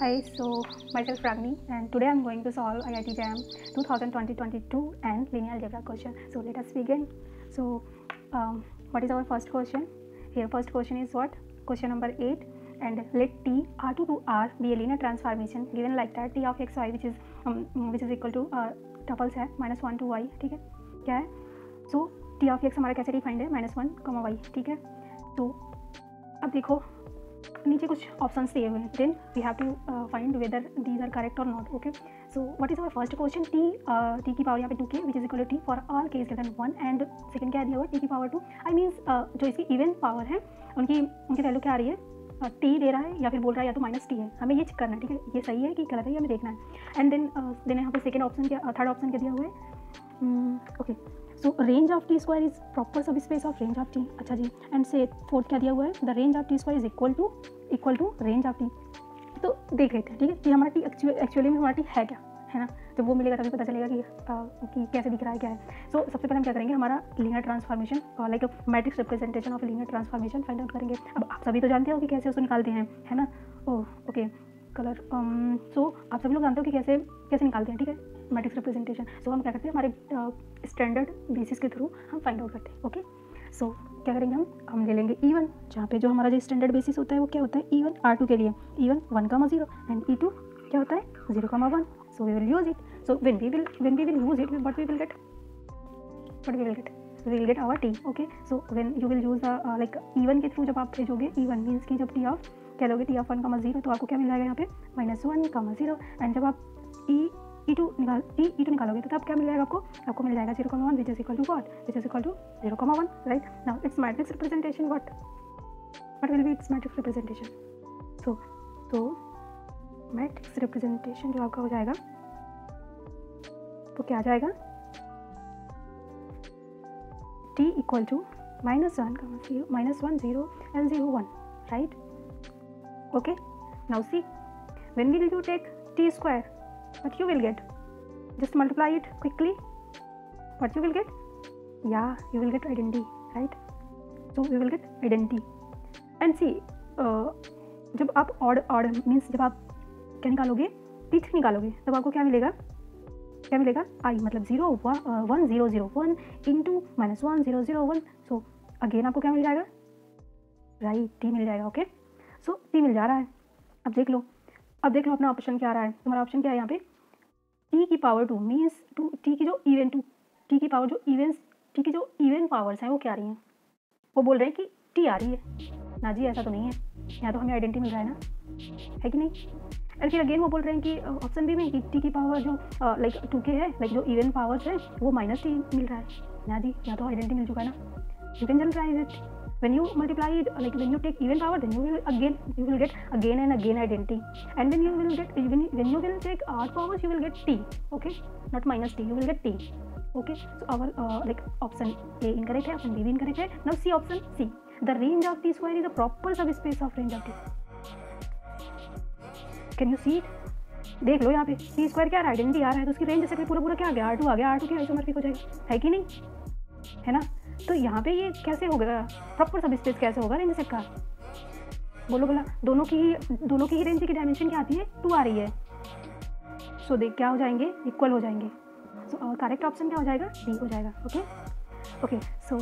Hi, so myself Ragni, and today I'm going to solve IIT JAM 2020-22 and linear algebra question. So let us begin. So what is our first question? Here first question is what? Question number 8, and let T R2 to R be a linear transformation given like that T of xy which is equal to tuples है -1 to y. ठीक है, क्या है? सो T of x हमारा कैसे defined है? -1, y. ठीक है, तो अब देखो नीचे कुछ ऑप्शंस दिए हुए हैं, then we have to find whether these are correct और not. Okay, so what is our first question? T की पावर यहाँ पे 2k which is equal to T for all case greater than 1, and second क्या दिया हुआ है? T की power 2. I means जो इसकी इवन पावर है उनकी वैल्यू क्या आ रही है? टी दे रहा है या फिर बोल रहा है या तो -t है. हमें ये चेक करना है, ठीक है, ये सही है कि गलत है, ये हमें देखना है. एंड देन यहाँ पे सेकंड ऑप्शन क्या, थर्ड ऑप्शन क्या दिया हुआ है? Okay, so range of T square is proper sub space of range of T. अच्छा जी, एंड से फोर्थ क्या दिया हुआ है? The range of T square is equal to range of T. तो देख लेते हैं, ठीक है, कि हमारा टी एक्चुअली में हमारा टी है क्या, है ना. जब वो मिलेगा तभी पता चलेगा कि कैसे दिख रहा है, क्या है. सो सबसे पहले हम क्या करेंगे? हमारा linear transformation like matrix representation of linear transformation find out करेंगे. अब आप सभी तो जानते हो कि कैसे उसको निकालते हैं, है ना. Okay, colour. सो आप सभी लोग जानते हो कि कैसे निकालते हैं, ठीक है, मैट्रिक्स रिप्रेजेंटेशन. सो हम क्या करते हैं? हमारे स्टैंडर्ड बेसिस के थ्रू हम फाइंड आउट करते हैं. ओके, सो क्या करेंगे? हम ले लेंगे E1, जहाँ पे जो हमारा जो स्टैंडर्ड बेसिस होता है वो क्या होता है? E1 R2 के लिए E1 1,0 एंड E2 क्या होता है? 0,1. So we will use it. So when we will use it, what we will get? We will get our t. Okay, so when you will use like E1 के through जब आप भेजोगे E1 means कि जब t of क्या लोगे? t of 1,0, तो आपको क्या मिल जाएगा यहाँ पे? -1,0. एंड जब आप E2 निकालोगे तो तब क्या मिल जाएगा आपको? आपको मिल जाएगा 0,1 which is equal to what? Which is equal to 0,1. Right. Now its matrix representation. What will be its matrix representation? So matrix representation जो आपका हो जाएगा वो क्या आ जाएगा? t equal to -1, 0 and 0, 1. Right. Okay, now see when will you take t square? What you will get? Just multiply it quickly. What you will get? Yeah, you will get identity, right? So we will get identity. And see, जब आप odd means जब आप क्या निकालोगे? t3 निकालोगे तब आपको क्या मिलेगा? I मतलब 0 1 0 0 1 इंटू -1 0 0 1. सो अगेन आपको क्या मिल जाएगा? राइट, t मिल जाएगा. ओके, सो t मिल जा रहा है. अब देख लो अपना ऑप्शन क्या आ रहा है. तुम्हारा ऑप्शन क्या है यहाँ पे? t की पावर 2 मीन्स t की जो इवन पावर्स हैं वो क्या आ रही हैं? वो बोल रहे हैं कि t आ रही है ना जी. ऐसा तो नहीं है, यहाँ तो हमें आइडेंटिटी मिल रहा है ना, है कि नहीं. एंड फिर अगेन वो बोल रहे हैं कि ऑप्शन बी में कि t की पावर जो लाइक 2k है, लाइक जो इवन पावर्स है वो -t मिल रहा है ना जी. यहाँ तो आइडेंटिटी मिल चुका है ना. You can generalise it. When you multiply it, like when you take even power, then you will get again and again identity. And when you will take odd powers, you will get t. Okay, not -t. You will get t. Okay, so our like option A incorrect है, option B भी incorrect है. Now see option C. The range of t square is a proper subspace of range of t. Can you see it? देख लो यहाँ पे t square क्या आ रहा है? Identity आ रहा है, तो उसकी रेंज जैसे पूरा क्या आ गया? R2 आ गया. R2 क्या आइसोमॉर्फिक हो जाएगा, है कि नहीं, है ना. तो यहाँ पे ये कैसे होगा? प्रॉपर सब स्पेस कैसे होगा रेंज सेट का? बोलो दोनों की ही रेंज की डायमेंशन क्या आती है? 2 आ रही है. सो देख क्या हो जाएंगे? इक्वल हो जाएंगे. सो करेक्ट ऑप्शन क्या हो जाएगा? डी हो जाएगा. Okay, so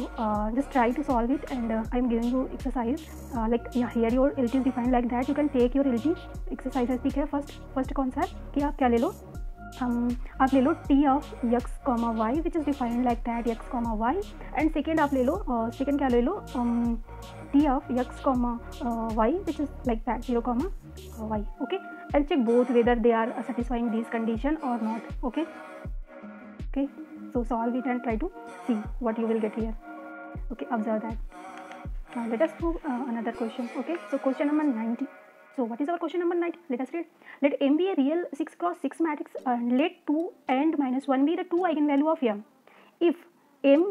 just try to solve it and I am giving you exercise like here your L T is defined like that. You can take your L T exercise. ठीक है, first कौन सा है कि आप क्या ले लो? आप ले लो t of x, y which is defined like that x, y. And second आप ले लो सेकेंड क्या ले लो? t of x, y which is like that 0, y. Okay, and check both whether they are satisfying this condition और not. Okay, so solve it and try to see what you will get here. Okay, observe that. Now let us prove another question. Okay, so question number 90. So what is our question number 9? Let us read. Let M be a real 6x6 matrix and let 2 and -1 be the two eigenvalue of M. If M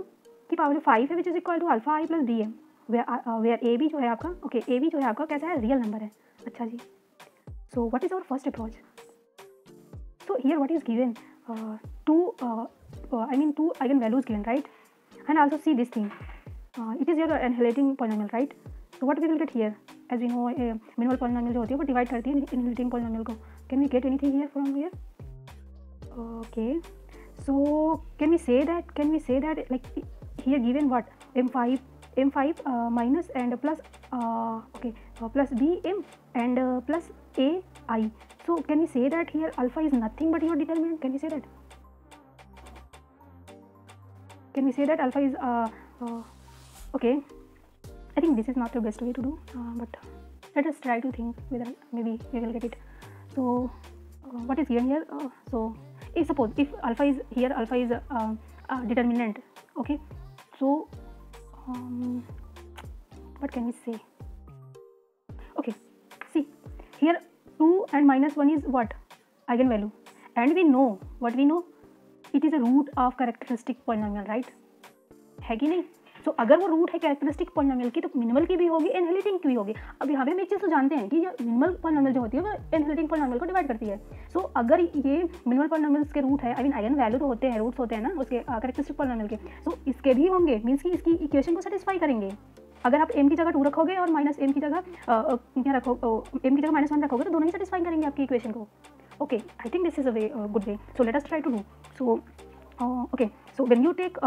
की power 5 है which is equal to alpha I plus bm, where AB जो है आपका, okay, AB जो है आपका कैसा है? रियल नंबर है. अच्छा जी. So what is our first approach? So here what is given? Two eigenvalues given, right? And also see this thing. It is your annihilating polynomial, right? So what we will get here? As we know minimal polynomial जो होती है वो divide करती है inheriting polynomial को. Can we get anything here from here? Okay, so can we say that like here given what m5 minus and plus plus b m and plus a I. So can we say that here alpha is nothing but your determinant? Can we say that? Can we say that alpha is okay, I think this is not the best way to do, but let us try to think whether maybe we will get it. So what is given here? So if suppose if alpha is here, alpha is determinant. Okay, so what can we say? Okay, see here 2 and minus 1 is what? Eigenvalue, and we know what we know, it is a root of characteristic polynomial, right? है कि नहीं? तो अगर वो root है characteristic polynomial की तो minimal की भी होगी, इनहेरिटिंग की भी होगी. अब यहाँ पे हम एक चीज़ तो जानते हैं कि ये मिनिमल पॉलिनोमियल जो होती है वो इनहेरिटिंग पॉलिनोमियल को डिवाइड करती है. सो अगर ये मिनिमल पॉलिनोमियल्स के रूट है, आई मीन आइगन वैल्यू तो होते हैं, रूट्स होते हैं ना उसके कैरेक्टरिस्टिक पॉलिनोमियल के, तो इसके भी होंगे, मीन्स कि इसकी इक्वेशन को सेटिस्फाई करेंगे. अगर आप m की जगह 2 रखोगे और माइनस m की जगह क्या रखोगे, m की जगह -1 रखोगे तो दोनों ही सेटिस्फाई करेंगे आपकी इक्वेशन को. Okay, I think this is a way good way. So let us try to do. So okay, so when you take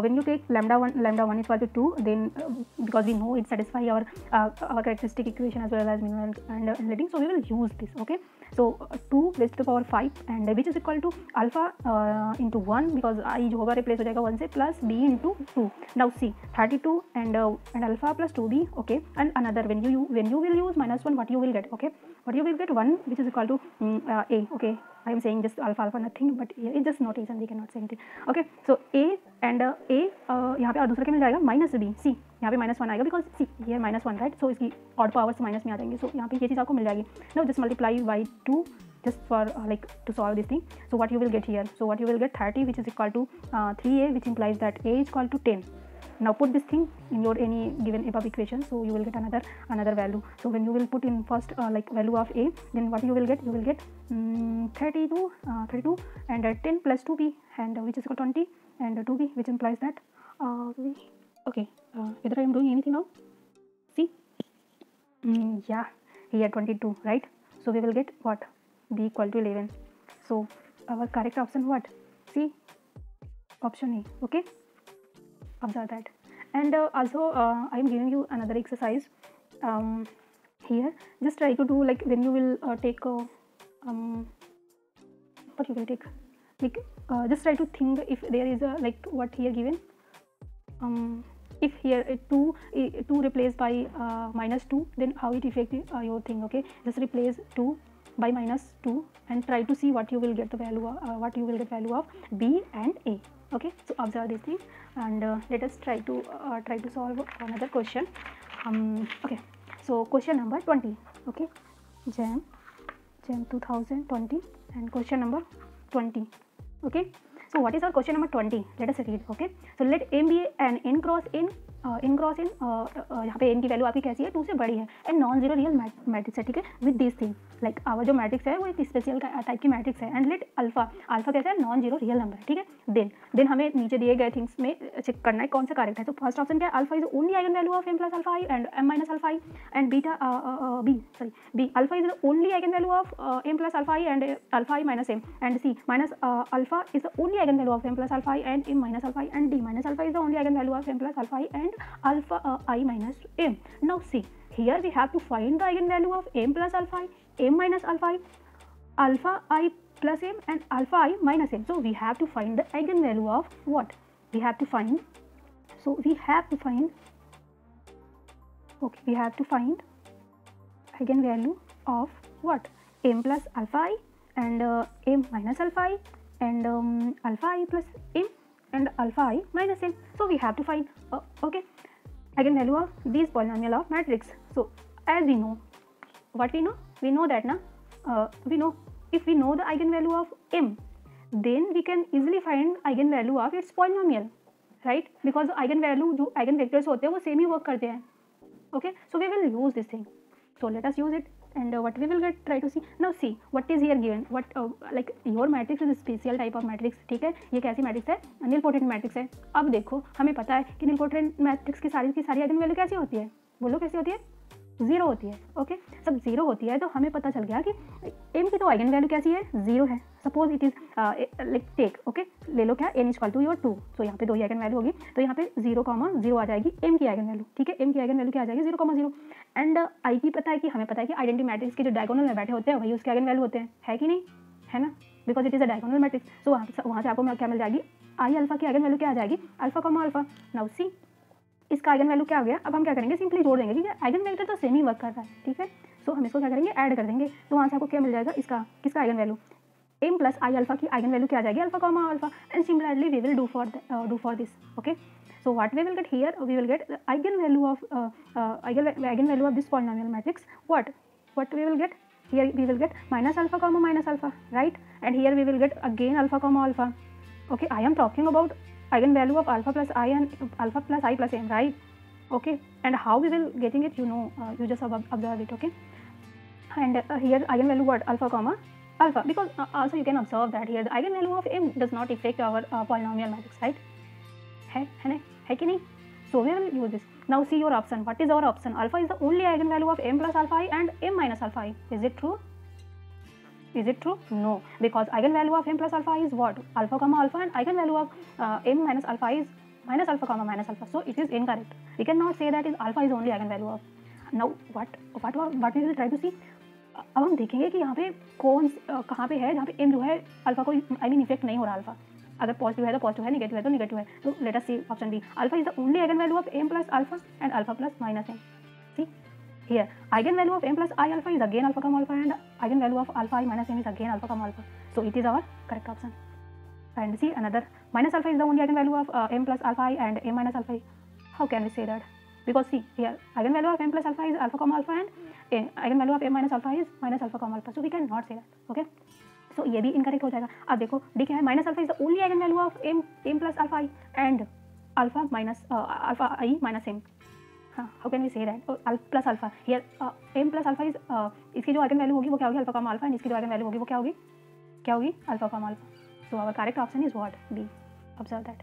when you take lambda 1 is equal to 2, then because we know it satisfy our characteristic equation as well as minimal and inheritance, so we will use this. Okay, so 2 raised to the power 5 and which is equal to alpha into 1 because I जो होगा replace हो जाएगा 1 से plus b into 2. Now see 32 and alpha plus 2b. Okay, and another when you will use -1, what you will get? Okay, what you will get 1 which is equal to a. Okay, I am saying just alpha nothing, but it's just notation, we cannot say anything. Okay, so a and a यहाँ पे और दूसरा क्या मिल जाएगा -b. सी यहाँ पे -1 आएगा because सी ये -1 राइट, सो इसकी ऑड पावर्स माइनस में आ जाएंगे. सो यहाँ पे ये चीज़ आपको मिल जाएगी. Now just multiply by 2 just for like to solve this thing. So what you will get here? So what you will get 30 which is equal to 3a, which implies that a is equal to 10. Now put this thing in your any given above equation, so you will get another value. So when you will put in first like value of a, then what you will get? You will get 32 and 10 plus 2b and which is equal to 20 and 2b, which implies that okay, whether I am doing anything now? See, yeah, here 22, right? So we will get what? B equal to 11. So our correct option what? See, option A. Okay, observe that. And also I am giving you another exercise here. Just try to do like when you will take what you will take, like just try to think if there is a like what here given, if here 2 replaced by -2, then how it affect your thing. Okay, just replace 2 by -2 and try to see what you will get the value of, value of b and a. Okay, so observe this thing and let us try to solve another question. Okay, so question number 20. Okay, JAM 2020 and question number 20. Okay, so what is our question number 20? Let us read. Okay, so let m be an n cross n यहाँ पे n की value आपकी कैसी है, 2 से बड़ी है and non zero real matrix है. ठीक है, with this thing like our जो मैट्रिक्स है वो एक स्पेशल टाइप की मैट्रिक्स है. एंड लेट अल्फा कैसा है, नॉन जीरो रियल नंबर है. ठीक है, देन हमें नीचे दिए गए थिंग्स में चेक करना है कौन सा करेक्ट है. तो फर्स्ट ऑप्शन क्या है, alpha is only eigen value of m plus alpha I and m minus alpha I and B alpha is only eigen value of m plus alpha I and alpha I minus m and C minus alpha is the only eigen value of m plus alpha I and m minus alpha I and d minus alpha is the only eigenvalue of m plus alpha I and alpha I minus m. Now see, here we have to find the eigenvalue of m plus alpha I, m minus alpha I, alpha I plus m and alpha I minus m. So we have to find the eigenvalue of what? We have to find eigenvalue of what? M plus alpha I and m minus alpha I and alpha I plus m and alpha I minus m. So we have to find okay, eigenvalue of these polynomial of matrix. So as we know, what we know that na we know if we know the eigenvalue of m, then we can easily find eigenvalue of its polynomial, right? Because eigenvalue जो eigenvectors होते हैं वो same ही work करते हैं. Okay, so we will use this thing. So let us use it and what we will get, try to see. Now see what is here given, what like your matrix is a special type of matrix. ठीक है, ये कैसी matrix है, nilpotent matrix है. अब देखो हमें पता है कि नीलपोटेंट मैट्रिक्स की सारी आइगन वैल्यू कैसी होती है, बोलो कैसी होती है. जीरो होती है। ओके, सब जीरो होती है तो हमें पता चल गया कि एम की तो आइगन वैल्यू कैसी है, जीरो है। Suppose it is like take, okay, ले लो क्या n इक्वल टू योर 2, तो यहाँ पे दो ही आइगन वैल्यू होगी, तो यहाँ पे 0,0 आ जाएगी एम की आइगन वैल्यू। ठीक है, एम की आइगन वैल्यू क्या आ जाएगी 0,0। एंड आई की पता है कि हमें पता है कि आइडेंटिटी मैट्रिक्स के जो डायगोनल में बैठे होते हैं वही उसके आइगन वैल्यू होते हैं, है कि नहीं, है ना, because it is a diagonal matrix. So वहाँ से आपको क्या मिल जाएगी, आई अल्फा की आइगन वैल्यू क्या आ जाएगी, alpha comma alpha. Now see इसका आइगन वैल्यू क्या हो गया, अब हम क्या करेंगे, सिंपली जोड़ देंगे, क्योंकि आइगन वेक्टर तो सेम ही वर्क कर रहा है। ठीक है, सो हम इसको क्या करेंगे, ऐड कर देंगे, तो वहाँ से आपको क्या मिल जाएगा, इसका किसका eigenvalue, M plus I alpha की आइगन वैल्यू क्या आ जाएगी, alpha comma alpha. And similarly we will do for this. Okay, so what we will get here, we will get the eigenvalue of this polynomial matrix. What we will get here, we will get minus alpha comma minus alpha, right? And here we will get again alpha comma alpha. Okay, I am talking about eigenvalue of alpha plus I and alpha plus I plus m, right? Okay, and how we will getting it, you know, you just observe it. Okay, and here eigenvalue what, alpha comma alpha, because also you can observe that here the eigenvalue of m does not affect our polynomial matrix, right? है कि नहीं? So we will use this. Now see your option. What is our option? Alpha is the only eigenvalue of m plus alpha I and m minus alpha I. Is it true? Is it true? No, because eigenvalue of m plus alpha I is what? Alpha comma alpha, and eigenvalue of m minus alpha I is minus alpha comma minus alpha. So it is incorrect. We cannot say that is alpha is only eigenvalue of. Now what we will try to see. अब हम देखेंगे कि यहाँ पे कौन कहाँ पे है जहाँ पे m जो है अल्फा को आई मीन इफेक्ट नहीं हो रहा अल्फा। अगर पॉजिटिव है तो पॉजिटिव है, नेगेटिव है तो नेगेटिव है। तो let us see option B, alpha is the only eigen value of m plus alpha and alpha plus minus m। See here eigen value of m plus I alpha is again alpha comma alpha and eigen value of alpha I minus m is again alpha comma alpha. So it is our correct option. And see another, minus alpha is the only eigen value of m plus alpha I and m minus alpha I। How can we say that? Because see here eigen value of m plus alpha is alpha comma alpha and eigen value of m minus alpha is minus alpha comma alpha, so we cannot say that. Okay, so ये भी incorrect हो जाएगा। अब देखो D क्या है, minus alpha is the only eigen value of m plus alpha I and alpha minus alpha I minus m। हाँ, how can we say that, plus alpha here m plus alpha is इसकी जो eigen value होगी वो क्या होगी, alpha comma alpha, and इसकी जो eigen value होगी वो क्या होगी alpha comma alpha. So our correct option is what, B. Observe that.